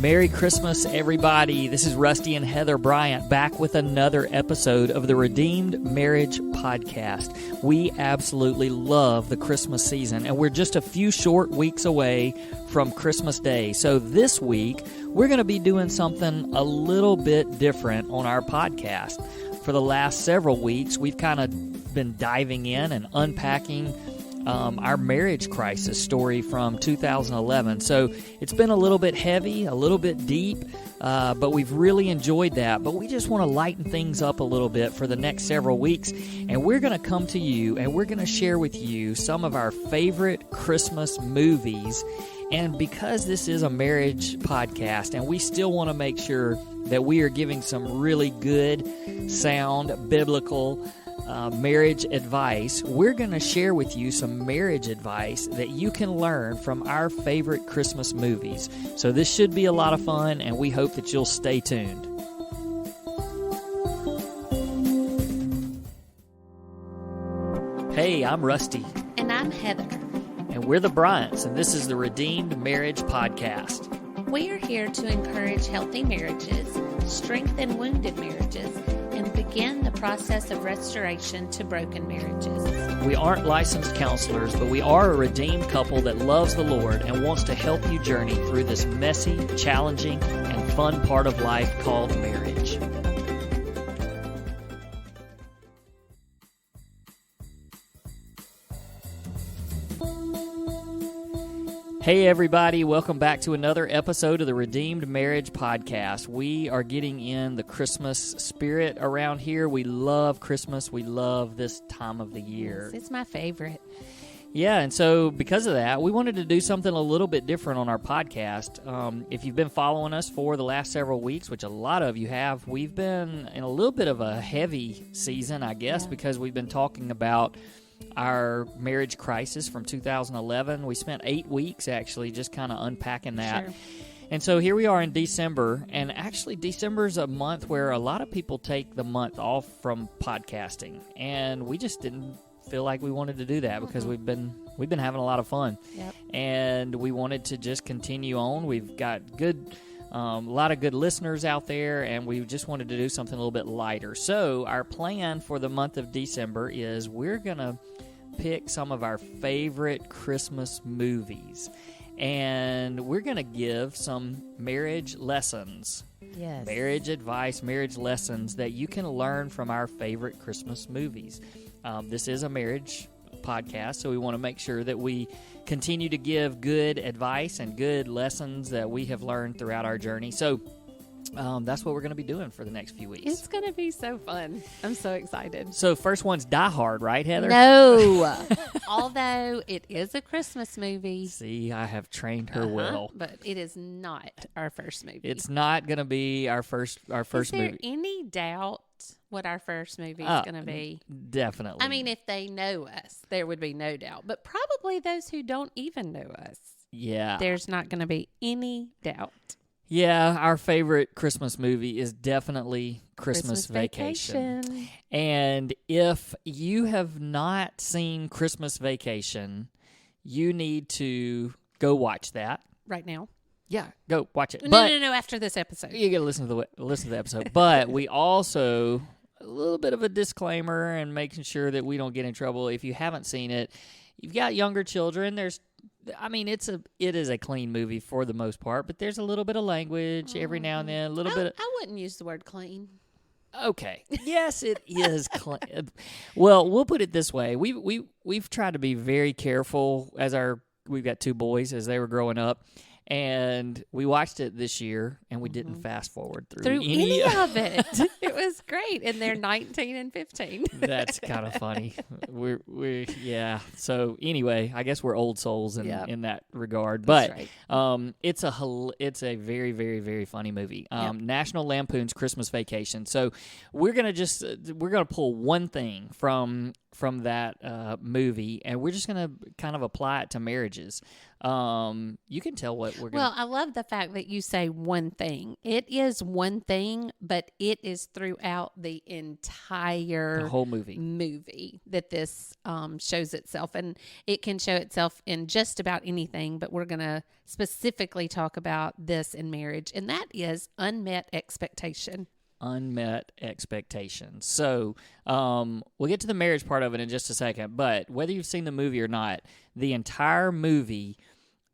Merry Christmas, everybody. This is Rusty and Heather Bryant back with another episode of the Redeemed Marriage Podcast. We absolutely love the Christmas season, and we're just a few short weeks away from Christmas Day. So this week, we're going to be doing something a little bit different on our podcast. For the last several weeks, we've kind of been diving in and unpacking our marriage crisis story from 2011. So it's been a little bit heavy, a little bit deep, but we've really enjoyed that. But we just want to lighten things up a little bit for the next several weeks. And we're going to come to you and we're going to share with you some of our favorite Christmas movies. And because this is a marriage podcast and we still want to make sure that we are giving some really good, sound, biblical marriage advice, we're going to share with you some marriage advice that you can learn from our favorite Christmas movies. So this should be a lot of fun, and we hope that you'll stay tuned. Hey, I'm Rusty. And I'm Heather. And we're the Bryants, and this is the Redeemed Marriage Podcast. We are here to encourage healthy marriages, strengthen wounded marriages, and begin the process of restoration to broken marriages. We aren't licensed counselors, but we are a redeemed couple that loves the Lord and wants to help you journey through this messy, challenging, and fun part of life called marriage. Hey everybody, welcome back to another episode of the Redeemed Marriage Podcast. We are getting in the Christmas spirit around here. We love Christmas. We love this time of the year. Yes, it's my favorite. Yeah, and so because of that, we wanted to do something a little bit different on our podcast. If you've been following us for the last several weeks, which a lot of you have, we've been in a little bit of a heavy season, I guess, because we've been talking about our marriage crisis from 2011. We spent 8 weeks actually just kind of unpacking that. Sure. And so here we are in December, and actually December is a month where a lot of people take the month off from podcasting, and we just didn't feel like we wanted to do that because we've been having a lot of fun. Yep. And we wanted to just continue on. We've got a lot of good listeners out there, and we just wanted to do something a little bit lighter. So our plan for the month of December is we're going to pick some of our favorite Christmas movies, and we're going to give some marriage lessons. Yes. Marriage advice, marriage lessons that you can learn from our favorite Christmas movies. This is a marriage podcast, so we want to make sure that we continue to give good advice and good lessons that we have learned throughout our journey. So that's what we're going to be doing for the next few weeks. It's going to be so fun. I'm so excited. So first one's Die Hard, right, Heather? No. Although it is a Christmas movie. See, I have trained her well. But it is not our first movie. It's not going to be our first movie. Is there any doubt what our first movie is going to be? Definitely. I mean, if they know us, there would be no doubt. But probably those who don't even know us. Yeah. There's not going to be any doubt. Yeah, our favorite Christmas movie is definitely Christmas Vacation. And if you have not seen Christmas Vacation, you need to go watch that. Right now? Yeah, go watch it. No, after this episode. You got to listen to the episode. But we also, a little bit of a disclaimer and making sure that we don't get in trouble. If you haven't seen it, you've got younger children, it is a clean movie for the most part, but there's a little bit of language every now and then, a little bit. I wouldn't use the word clean. Okay. Yes, it is clean. Well, we'll put it this way. We've tried to be very careful we've got 2 boys as they were growing up. And we watched it this year, and we didn't fast forward through any of it. It was great, and they're 19 and 15. That's kind of funny. Yeah. So anyway, I guess we're old souls in that regard. But right. It's a very, very, very funny movie. National Lampoon's Christmas Vacation. So we're gonna pull one thing from that movie, and we're just gonna kind of apply it to marriages. You can tell what we're Well, I love the fact that you say one thing. It is one thing, but it is throughout the entire whole movie that this shows itself. And it can show itself in just about anything, but we're going to specifically talk about this in marriage, and that is unmet expectation. Unmet expectations. So we'll get to the marriage part of it in just a second, but whether you've seen the movie or not, the entire movie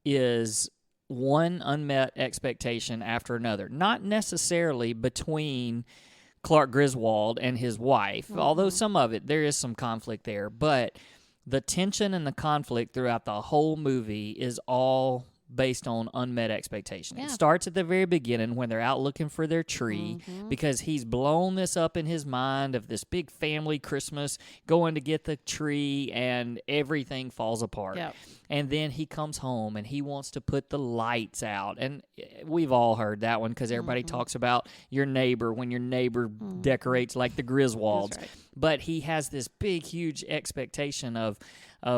is one unmet expectation after another. Not necessarily between Clark Griswold and his wife, although some of it, there is some conflict there, but the tension and the conflict throughout the whole movie is all based on unmet expectation. Yeah. It starts at the very beginning when they're out looking for their tree because he's blown this up in his mind of this big family Christmas, going to get the tree, and everything falls apart. Yep. And then he comes home and he wants to put the lights out. And we've all heard that one because everybody talks about your neighbor when your neighbor decorates like the Griswolds. That's right. But he has this big, huge expectation of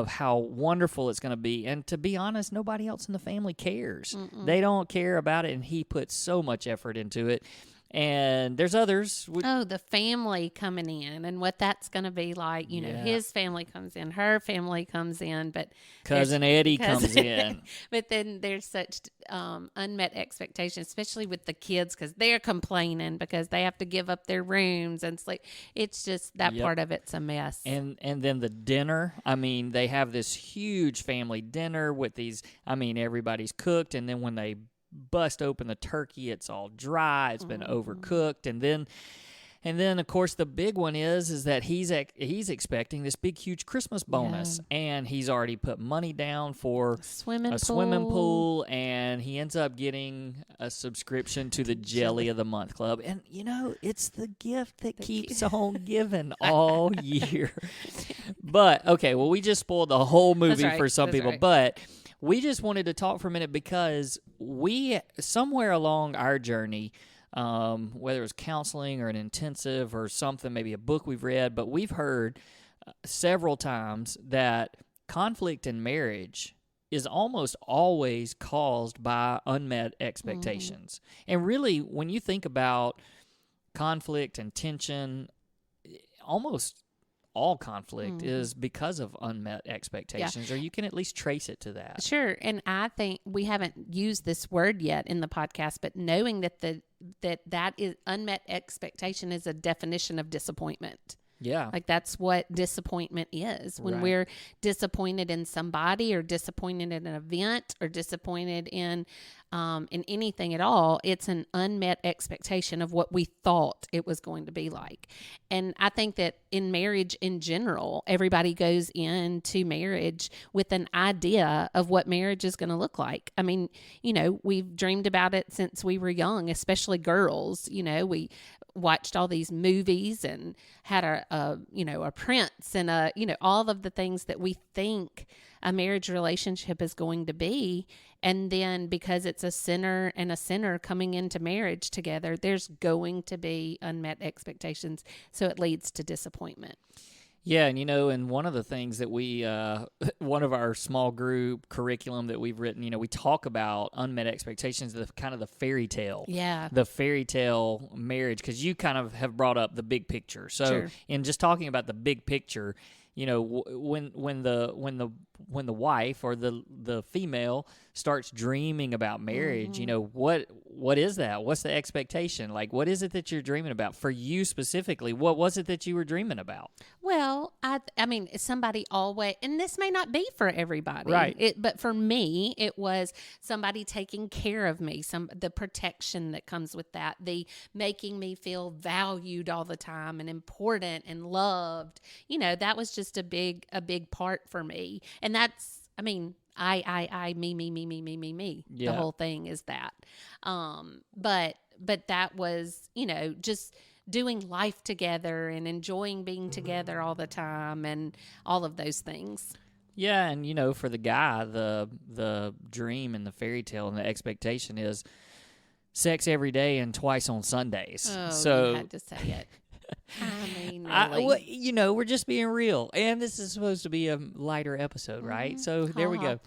how wonderful it's going to be. And to be honest, nobody else in the family cares. They don't care about it, and he puts so much effort into it. And there's others. The family coming in and what that's going to be like. You know, his family comes in, her family comes in, but Cousin Eddie comes in. But then there's such unmet expectations, especially with the kids, because they're complaining because they have to give up their rooms and sleep. It's just that part of it's a mess. And then the dinner. I mean, they have this huge family dinner with these. I mean, everybody's cooked, and then when they bust open the turkey, it's all dry, it's been overcooked, and then of course the big one is that he's expecting this big huge Christmas bonus, and he's already put money down for swimming pool, and he ends up getting a subscription to the Jelly of the Month Club, and you know, it's the gift that keeps on giving all year. But okay, well, we just spoiled the whole movie for some people, but we just wanted to talk for a minute because we, somewhere along our journey, whether it was counseling or an intensive or something, maybe a book we've read, but we've heard several times that conflict in marriage is almost always caused by unmet expectations. And really, when you think about conflict and tension, almost all conflict is because of unmet expectations, or you can at least trace it to that. Sure. And I think we haven't used this word yet in the podcast, but knowing that that is unmet expectation is a definition of disappointment. Yeah. Like that's what disappointment is. When we're disappointed in somebody or disappointed in an event or disappointed in anything at all, it's an unmet expectation of what we thought it was going to be like. And I think that in marriage in general, everybody goes into marriage with an idea of what marriage is going to look like. I mean, you know, we've dreamed about it since we were young, especially girls. You know, we watched all these movies and had a prince and all of the things that we think a marriage relationship is going to be. And then because it's a sinner and a sinner coming into marriage together, there's going to be unmet expectations. So it leads to disappointment. Yeah, and and one of the things that we, one of our small group curriculum that we've written, we talk about unmet expectations, the kind of the fairy tale. Yeah. The fairy tale marriage, because you kind of have brought up the big picture. So Sure. In just talking about the big picture, when the wife or the female starts dreaming about marriage, what is that? What's the expectation? Like, what is it that you're dreaming about? For you specifically, what was it that you were dreaming about? Well, I mean, somebody always, and this may not be for everybody, right? But for me, it was somebody taking care of me, the protection that comes with that, the making me feel valued all the time and important and loved. That was just a big part for me, and that's, I mean, I, me. Yeah. The whole thing is that. But that was, just doing life together and enjoying being together all the time and all of those things. Yeah, and for the guy, the dream and the fairy tale and the expectation is sex every day and twice on Sundays. Oh, so you had to say it. I mean, really. We're just being real, and this is supposed to be a lighter episode, right? So there we go.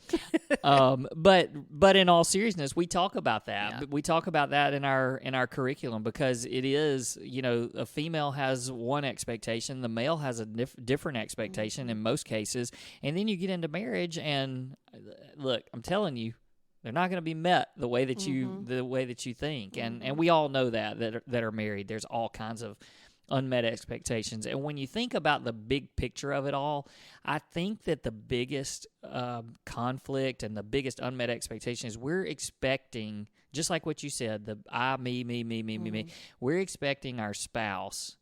But in all seriousness, we talk about that. Yeah. We talk about that in our curriculum because it is, a female has one expectation, the male has a different expectation in most cases, and then you get into marriage, and look, I'm telling you, they're not going to be met the way that you think, and we all know that are married. There's all kinds of unmet expectations, and when you think about the big picture of it all, I think that the biggest conflict and the biggest unmet expectation is we're expecting, just like what you said, the I, me. We're expecting our spouse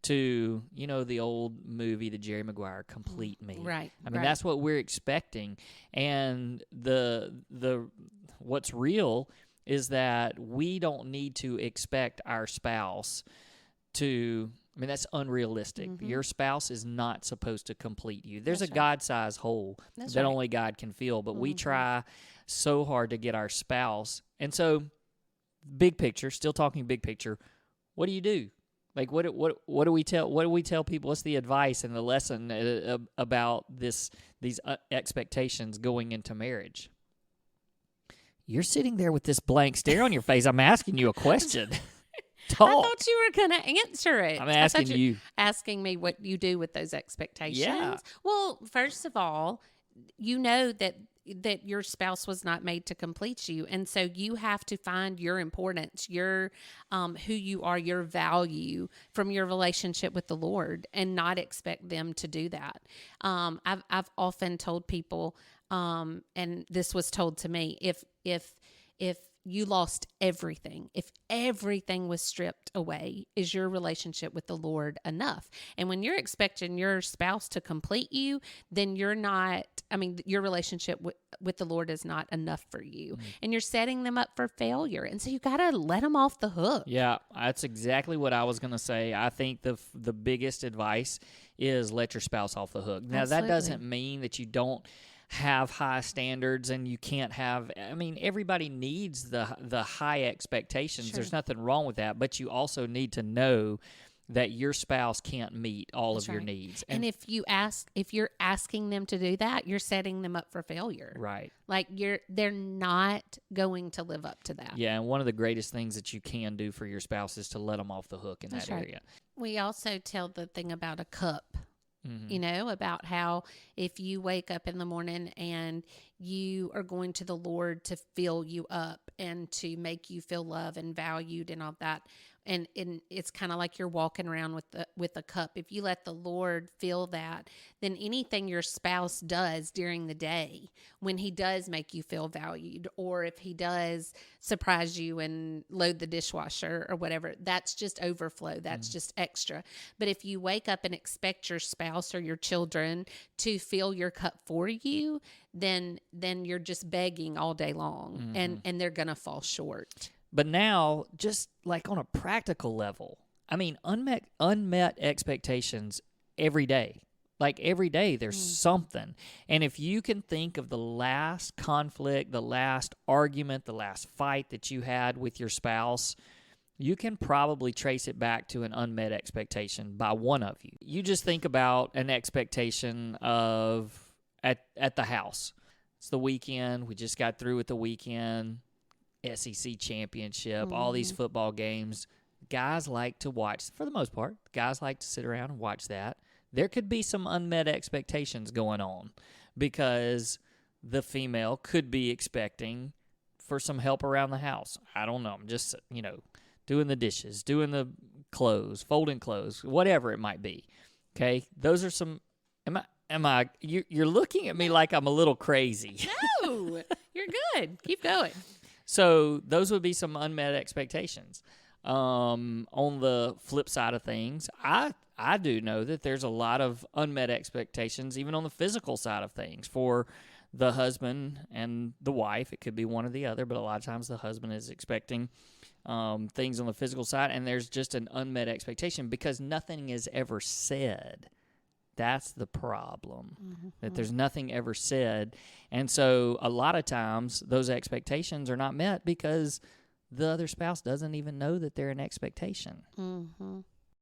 to, the old movie, the Jerry Maguire, complete me. Right. I mean, that's what we're expecting. And the what's real is that we don't need to expect our spouse to, that's unrealistic. Your spouse is not supposed to complete you. There's a God-sized hole that only God can fill, but we try so hard to get our spouse. And so, big picture, still talking big picture, what do you do? Like, what do we tell people? What's the advice and the lesson about these expectations going into marriage? You're sitting there with this blank stare on your face. I'm asking you a question. Talk. I thought you were going to answer it. I'm asking you. Asking me what you do with those expectations. Yeah. Well, first of all, you know that your spouse was not made to complete you. And so you have to find your importance, your who you are, your value from your relationship with the Lord, and not expect them to do that. I've often told people, and this was told to me, if you lost everything, if everything was stripped away, is your relationship with the Lord enough? And when you're expecting your spouse to complete you, then your relationship with the Lord is not enough for you. And you're setting them up for failure. And so you got to let them off the hook. Yeah, that's exactly what I was going to say. I think the biggest advice is let your spouse off the hook. Now, Absolutely. That doesn't mean that you don't have high standards and you can't have, everybody needs the high expectations. Sure. There's nothing wrong with that, but you also need to know that your spouse can't meet all That's of your right. needs. And if you're asking them to do that, you're setting them up for failure. Right. Like they're not going to live up to that. Yeah, and one of the greatest things that you can do for your spouse is to let them off the hook in That's that right. area. We also tell the thing about a cup. About how if you wake up in the morning and you are going to the Lord to fill you up and to make you feel loved and valued and all that. And it's kind of like you're walking around with a cup. If you let the Lord fill that, then anything your spouse does during the day, when he does make you feel valued, or if he does surprise you and load the dishwasher or whatever, that's just overflow. That's just extra. But if you wake up and expect your spouse or your children to fill your cup for you, then you're just begging all day long, and they're going to fall short. But now, just like on a practical level, unmet expectations every day. Like every day there's something. And if you can think of the last conflict, the last argument, the last fight that you had with your spouse, you can probably trace it back to an unmet expectation by one of you. You just think about an expectation of at the house. It's the weekend. We just got through with the weekend. SEC championship, all these football games. Guys like to watch, for the most part, guys like to sit around and watch that. There could be some unmet expectations going on because the female could be expecting for some help around the house. I don't know. I'm just, doing the dishes, doing the clothes, folding clothes, whatever it might be. Okay? Those are some, you're looking at me like I'm a little crazy. No, you're good. Keep going. So those would be some unmet expectations. On the flip side of things, I do know that there's a lot of unmet expectations, even on the physical side of things, for the husband and the wife. It could be one or the other, but a lot of times the husband is expecting things on the physical side, and there's just an unmet expectation because nothing is ever said. That's the problem, that there's nothing ever said. And so a lot of times those expectations are not met because the other spouse doesn't even know that they're an expectation.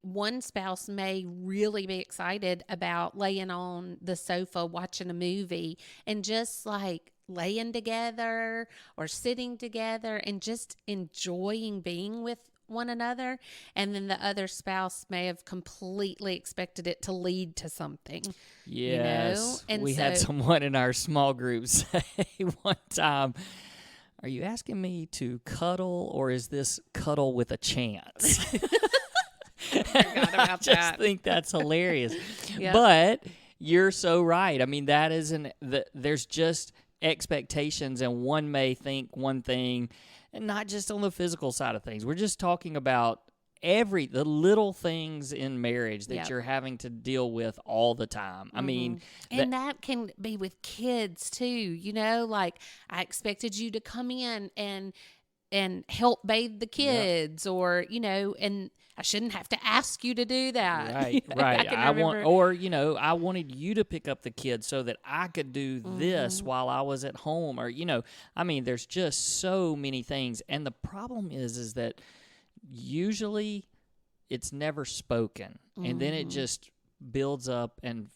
one spouse may really be excited about laying on the sofa watching a movie and just like laying together or sitting together and just enjoying being with one another. And then the other spouse may have completely expected it to lead to something. Yes. And we had someone in our small group say one time, "Are you asking me to cuddle, or is this cuddle with a chance?" I just think that's hilarious. Yep. But you're so right. I mean, that isn't there's just expectations, and one may think one thing, and not just on the physical side of things. We're just talking about the little things in marriage that you're having to deal with all the time. I mean, and that can be with kids too. Like, I expected you to come in and help bathe the kids, or and I shouldn't have to ask you to do that. Right, right. I wanted you to pick up the kids so that I could do this while I was at home, or I mean, there's just so many things, and the problem is that usually it's never spoken, and then it just builds up and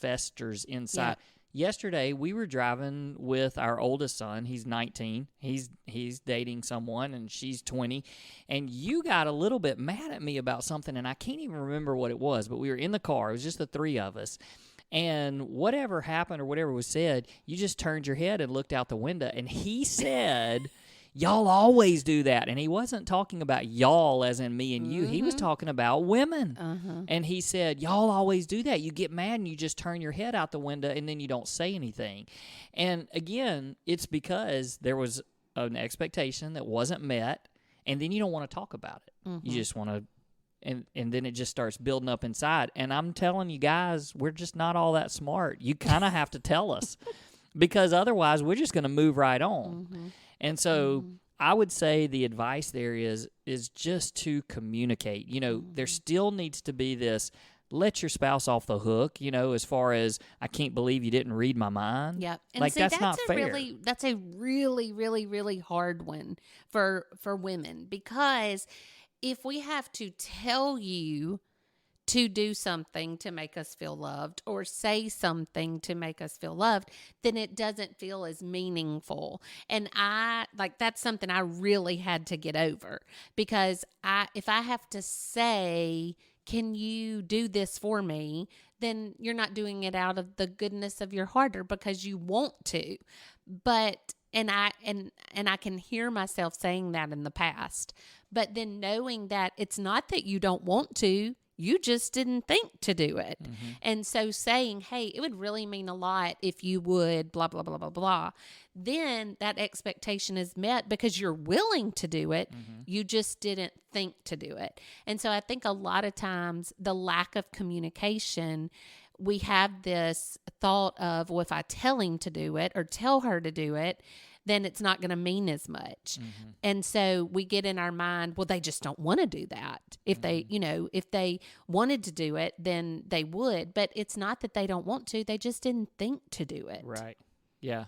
festers inside. Yesterday, we were driving with our oldest son. He's 19. He's dating someone, and she's 20. And you got a little bit mad at me about something, and I can't even remember what it was, but we were in the car. It was just the three of us. And whatever happened or whatever was said, you just turned your head and looked out the window, and he said, "Y'all always do that." And he wasn't talking about y'all as in me and you. He was talking about women. And he said, "Y'all always do that. You get mad and you just turn your head out the window and then you don't say anything." And again, it's because there was an expectation that wasn't met, and then you don't want to talk about it. You just want to, and then it just starts building up inside. And I'm telling you guys, we're just not all that smart. You kind of have to tell us, because otherwise we're just going to move right on. And so I would say the advice there is just to communicate. There still needs to be this, let your spouse off the hook, as far as, "I can't believe you didn't read my mind." Yep. And like, see, that's not fair. That's a really, really, really hard one for women, because if we have to tell you to do something to make us feel loved, or say something to make us feel loved, then it doesn't feel as meaningful. And that's something I really had to get over, because if I have to say, "Can you do this for me?" then you're not doing it out of the goodness of your heart or because you want to. But and I can hear myself saying that in the past. But then knowing that it's not that you don't want to, you just didn't think to do it. And so saying, "Hey, it would really mean a lot if you would blah, blah, blah, blah, blah," then that expectation is met because you're willing to do it. You just didn't think to do it. And so I think a lot of times the lack of communication, we have this thought of, well, if I tell him to do it or tell her to do it, then it's not going to mean as much. And so we get in our mind, well, they just don't want to do that. If they, if they wanted to do it, then they would. But it's not that they don't want to. They just didn't think to do it. Right. Yeah.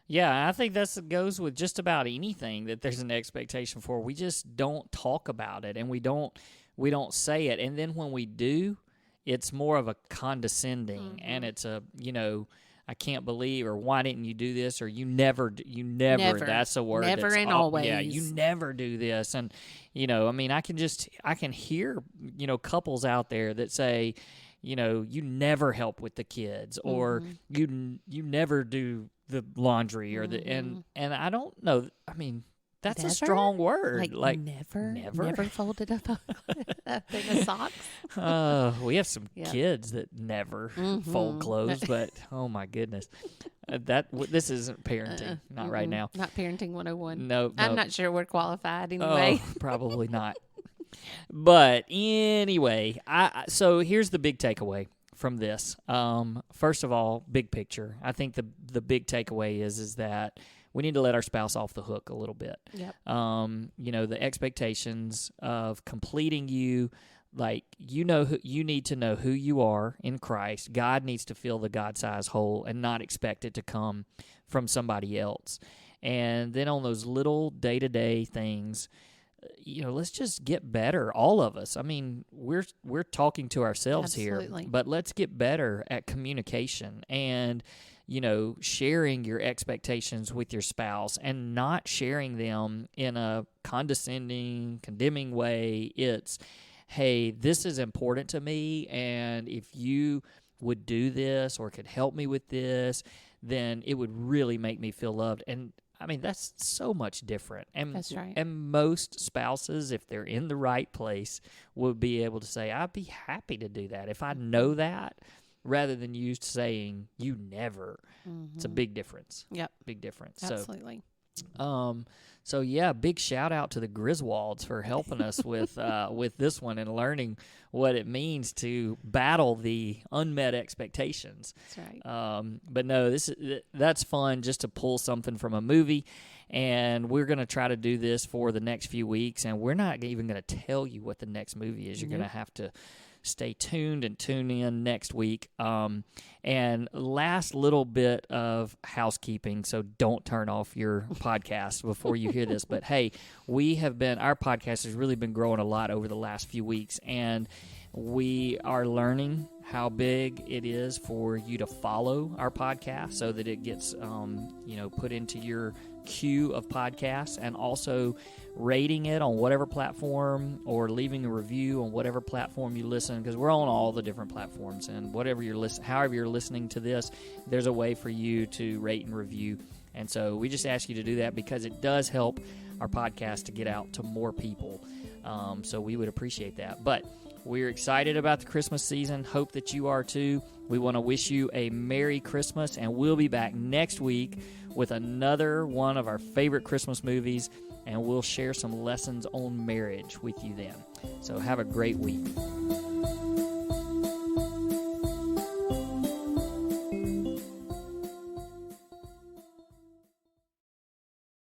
Yeah, I think that goes with just about anything that there's an expectation for. We just don't talk about it, and we don't say it. And then when we do, it's more of a condescending, and it's a, "I can't believe," or "Why didn't you do this?" or you never, that's a word. Never and always. Yeah, you never do this. And, I mean, I can hear, couples out there that say, "You never help with the kids," or you never do the laundry, or and I don't know. I mean, that's never? A strong word. Like never folded up a thing of socks. We have some kids that never fold clothes, but oh my goodness, this isn't parenting, not right now. Not parenting 101. No, I'm not sure we're qualified anyway. Probably not. But anyway, so here's the big takeaway from this. First of all, big picture. I think the big takeaway is that we need to let our spouse off the hook a little bit. Yep. The expectations of completing you, like, you need to know who you are in Christ. God needs to fill the God-sized hole and not expect it to come from somebody else. And then on those little day-to-day things, let's just get better, all of us. I mean, we're talking to ourselves Absolutely. here, but let's get better at communication and, sharing your expectations with your spouse and not sharing them in a condescending, condemning way. It's, hey, this is important to me, and if you would do this or could help me with this, then it would really make me feel loved. And I mean, that's so much different. And, That's right. And most spouses, if they're in the right place, would be able to say, I'd be happy to do that if I know that, rather than you saying, you never. Mm-hmm. It's a big difference. Yep. Big difference. Absolutely. So yeah, big shout out to the Griswolds for helping us with this one and learning what it means to battle the unmet expectations. That's right. But no, that's fun just to pull something from a movie, and we're going to try to do this for the next few weeks, and we're not even going to tell you what the next movie is. You're going to have to stay tuned and tune in next week. And last little bit of housekeeping, so don't turn off your podcast before you hear this. But hey, our podcast has really been growing a lot over the last few weeks, and we are learning how big it is for you to follow our podcast so that it gets, put into your queue of podcasts, and also rating it on whatever platform or leaving a review on whatever platform you listen, because we're on all the different platforms, and however you're listening to this, there's a way for you to rate and review. And so we just ask you to do that because it does help our podcast to get out to more people. So we would appreciate that. But we're excited about the Christmas season. Hope that you are too. We want to wish you a Merry Christmas, and we'll be back next week with another one of our favorite Christmas movies, and we'll share some lessons on marriage with you then. So have a great week.